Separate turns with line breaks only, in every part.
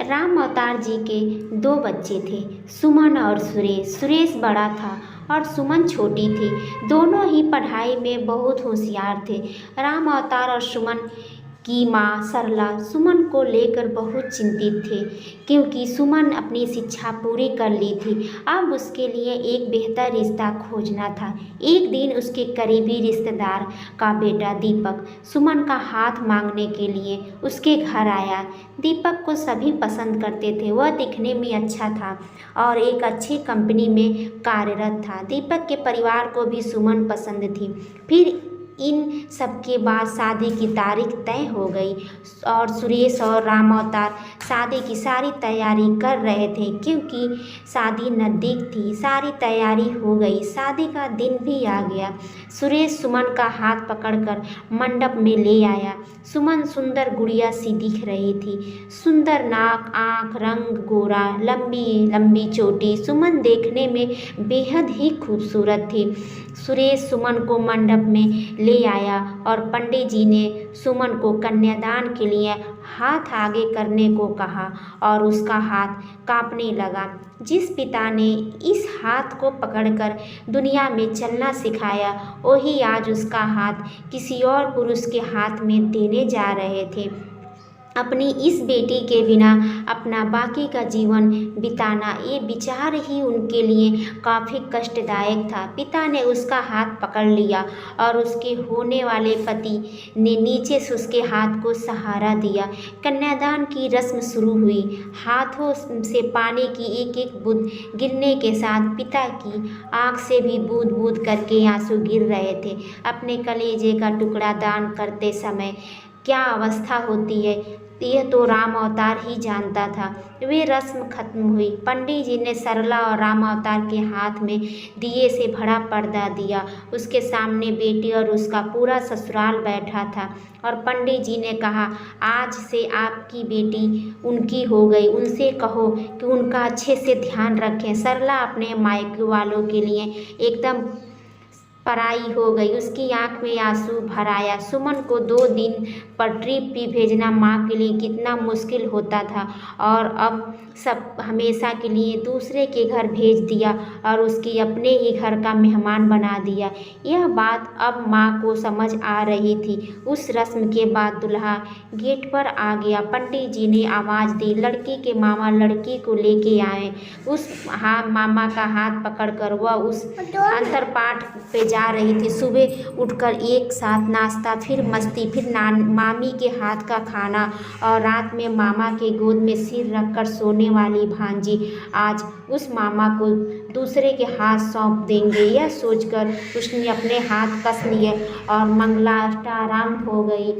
राम अवतार जी के दो बच्चे थे, सुमन और सुरेश। सुरेश बड़ा था और सुमन छोटी थी। दोनों ही पढ़ाई में बहुत होशियार थे। राम अवतार और सुमन की माँ सरला सुमन को लेकर बहुत चिंतित थे, क्योंकि सुमन अपनी शिक्षा पूरी कर ली थी। अब उसके लिए एक बेहतर रिश्ता खोजना था। एक दिन उसके करीबी रिश्तेदार का बेटा दीपक सुमन का हाथ मांगने के लिए उसके घर आया। दीपक को सभी पसंद करते थे। वह दिखने में अच्छा था और एक अच्छी कंपनी में कार्यरत था। दीपक के परिवार को भी सुमन पसंद थी। फिर इन सबके बाद शादी की तारीख तय हो गई और सुरेश और राम अवतार शादी की सारी तैयारी कर रहे थे, क्योंकि शादी नज़दीक थी। सारी तैयारी हो गई, शादी का दिन भी आ गया। सुरेश सुमन का हाथ पकड़कर मंडप में ले आया। सुमन सुंदर गुड़िया सी दिख रही थी। सुंदर नाक, आँख, रंग गोरा, लंबी लंबी चोटी। सुमन देखने में बेहद ही खूबसूरत थी। सुरेश सुमन को मंडप में ले आया और पंडित जी ने सुमन को कन्यादान के लिए हाथ आगे करने को कहा और उसका हाथ कांपने लगा। जिस पिता ने इस हाथ को पकड़कर दुनिया में चलना सिखाया, वही आज उसका हाथ किसी और पुरुष के हाथ में देने जा रहे थे। अपनी इस बेटी के बिना अपना बाकी का जीवन बिताना, ये विचार ही उनके लिए काफ़ी कष्टदायक था। पिता ने उसका हाथ पकड़ लिया और उसके होने वाले पति ने नीचे से उसके हाथ को सहारा दिया। कन्यादान की रस्म शुरू हुई। हाथों से पानी की एक एक बूंद गिरने के साथ पिता की आँख से भी बूंद बूंद करके आंसू गिर रहे थे। अपने कलेजे का टुकड़ा दान करते समय क्या अवस्था होती है, यह तो राम अवतार ही जानता था। वे रस्म खत्म हुई। पंडित जी ने सरला और राम अवतार के हाथ में दिए से भरा पर्दा दिया। उसके सामने बेटी और उसका पूरा ससुराल बैठा था और पंडित जी ने कहा, आज से आपकी बेटी उनकी हो गई। उनसे कहो कि उनका अच्छे से ध्यान रखें। सरला अपने मायके वालों के लिए एकदम पराई हो गई। उसकी आंख में आंसू भर आया। सुमन को 2 दिन पर ट्रिप भी भेजना माँ के लिए कितना मुश्किल होता था, और अब सब हमेशा के लिए दूसरे के घर भेज दिया और उसकी अपने ही घर का मेहमान बना दिया। यह बात अब माँ को समझ आ रही थी। उस रस्म के बाद दूल्हा गेट पर आ गया। पंडित जी ने आवाज़ दी, लड़की के मामा लड़की को लेके आए। उस मामा का हाथ पकड़कर वह उस अंतरपाठ पे जा रही थी। सुबह उठकर एक साथ नाश्ता, फिर मस्ती, फिर मामी के हाथ का खाना और रात में मामा के गोद में सिर रखकर सोने वाली भांजी आज उस मामा को दूसरे के हाथ सौंप देंगे। यह सोचकर उसने अपने हाथ कस लिए और मंगलाष्टा आरंभ हो गई।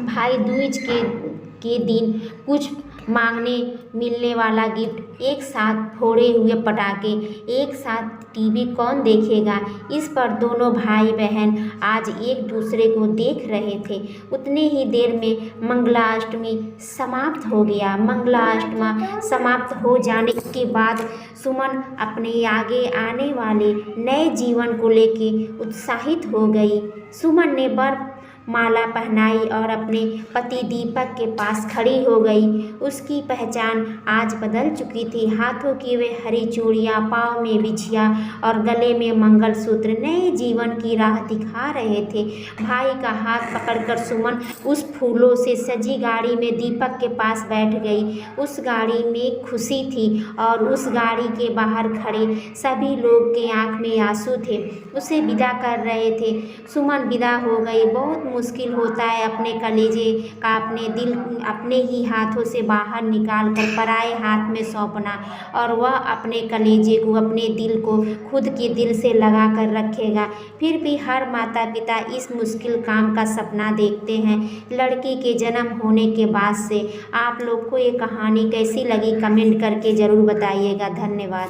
भाई दूज के दिन कुछ मांगने मिलने वाला गिफ्ट, एक साथ फोड़े हुए पटाखे, एक साथ टीवी कौन देखेगा, इस पर दोनों भाई बहन आज एक दूसरे को देख रहे थे। उतने ही देर में मंगलाष्टमी समाप्त हो गया। मंगलाष्टमी समाप्त हो जाने के बाद सुमन अपने आगे आने वाले नए जीवन को लेके उत्साहित हो गई। सुमन ने वर माला पहनाई और अपने पति दीपक के पास खड़ी हो गई। उसकी पहचान आज बदल चुकी थी। हाथों की वे हरी चूड़ियाँ, पाँव में बिछिया और गले में मंगलसूत्र नए जीवन की राह दिखा रहे थे। भाई का हाथ पकड़कर सुमन उस फूलों से सजी गाड़ी में दीपक के पास बैठ गई। उस गाड़ी में खुशी थी और उस गाड़ी के बाहर खड़े सभी लोग के आँख में आंसू थे। उसे विदा कर रहे थे। सुमन विदा हो गई। बहुत मुश्किल होता है अपने कलेजे का, अपने दिल अपने ही हाथों से बाहर निकाल कर पराए हाथ में सौंपना, और वह अपने कलेजे को, अपने दिल को खुद के दिल से लगा कर रखेगा। फिर भी हर माता पिता इस मुश्किल काम का सपना देखते हैं। लड़की के जन्म होने के बाद से आप लोग को ये कहानी कैसी लगी कमेंट करके ज़रूर बताइएगा। धन्यवाद।